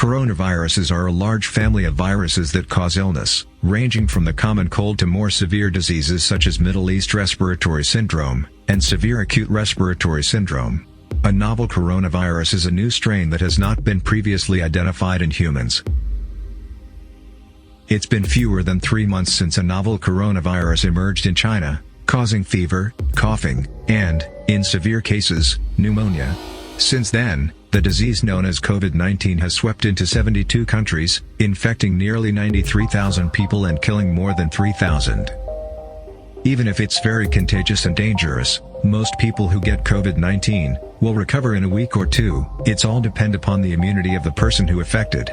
Coronaviruses are a large family of viruses that cause illness, ranging from the common cold to more severe diseases such as Middle East respiratory syndrome, and severe acute respiratory syndrome. A novel coronavirus is a new strain that has not been previously identified in humans. It's been fewer than 3 months since a novel coronavirus emerged in China, causing fever, coughing, and, in severe cases, pneumonia. Since then, the disease known as COVID-19 has swept into 72 countries, infecting nearly 93,000 people and killing more than 3,000. Even if it's very contagious and dangerous, most people who get COVID-19 will recover in a week or two. It's all depend upon the immunity of the person who affected.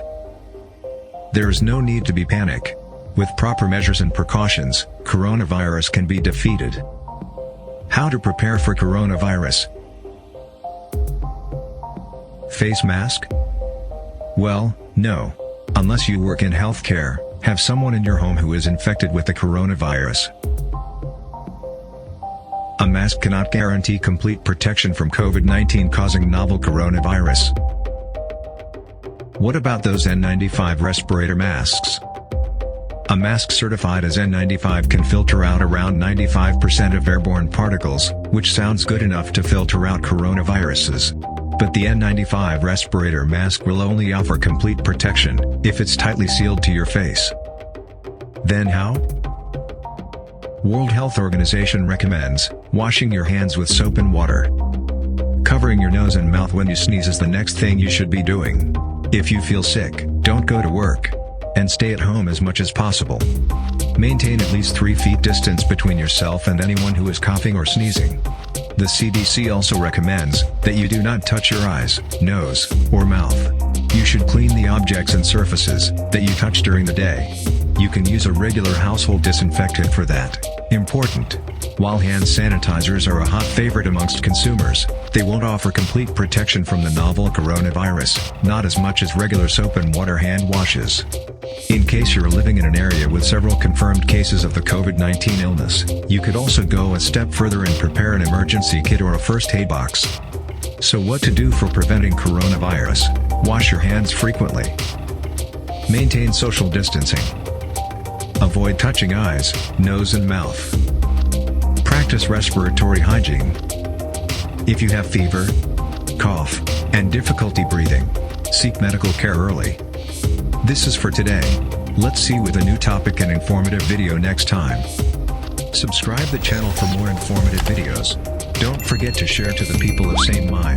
There is no need to be panic. With proper measures and precautions, coronavirus can be defeated. How to prepare for coronavirus? Face mask? Well, no. Unless you work in healthcare, have someone in your home who is infected with the coronavirus. A mask cannot guarantee complete protection from COVID-19 causing novel coronavirus. What about those N95 respirator masks? A mask certified as N95 can filter out around 95% of airborne particles, which sounds good enough to filter out coronaviruses. But the N95 respirator mask will only offer complete protection if it's tightly sealed to your face. Then how? World Health Organization recommends washing your hands with soap and water. Covering your nose and mouth when you sneeze is the next thing you should be doing. If you feel sick, don't go to work. And stay at home as much as possible. Maintain at least 3 feet distance between yourself and anyone who is coughing or sneezing. The CDC also recommends that you do not touch your eyes, nose, or mouth. You should clean the objects and surfaces that you touch during the day. You can use a regular household disinfectant for that. Important. While hand sanitizers are a hot favorite amongst consumers, they won't offer complete protection from the novel coronavirus, not as much as regular soap and water hand washes. In case you're living in an area with several confirmed cases of the COVID-19 illness, you could also go a step further and prepare an emergency kit or a first aid box. So what to do for preventing coronavirus? Wash your hands frequently. Maintain social distancing. Avoid touching eyes, nose and mouth. Practice respiratory hygiene. If you have fever, cough, and difficulty breathing, seek medical care early. This is for today. Let's see with a new topic and informative video next time. Subscribe the channel for more informative videos. Don't forget to share to the people of same mind.